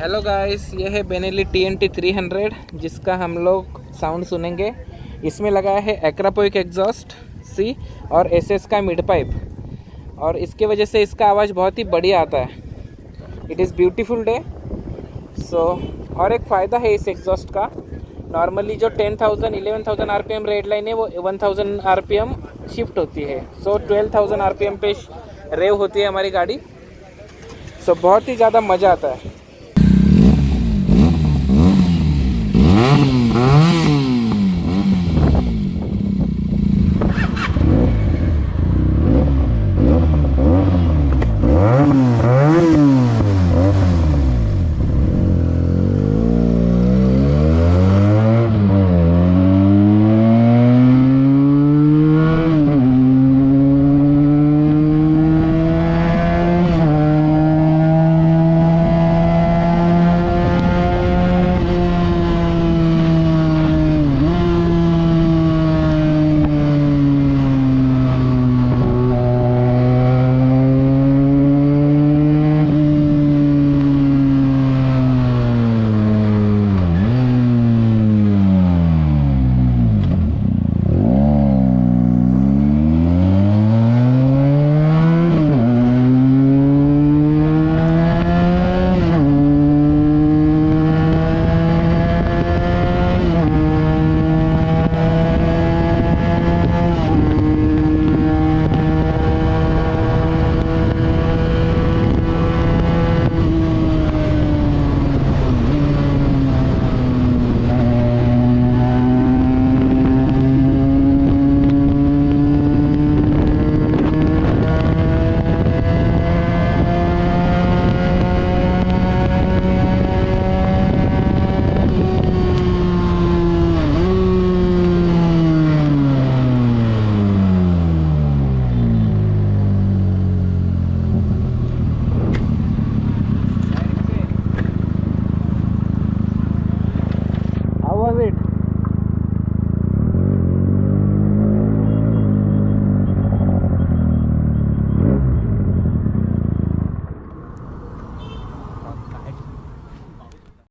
Hello guys, ये है Benelli TNT 300 जिसका हम लोग साउंड सुनेंगे। इसमें लगा है एक्रापोविक एग्जॉस्ट सी और SS का मिड पाइप, और इसके वजह से इसका आवाज़ बहुत ही बढ़िया आता है। It is beautiful day. और एक फ़ायदा है इस एग्जॉस्ट का, नॉर्मली जो 10,000 11,000 RPM रेड लाइन है वो 1,000 RPM शिफ्ट होती है। 12,000 RPM पे रेव होती है हमारी गाड़ी। बहुत ही ज़्यादा मज़ा आता है।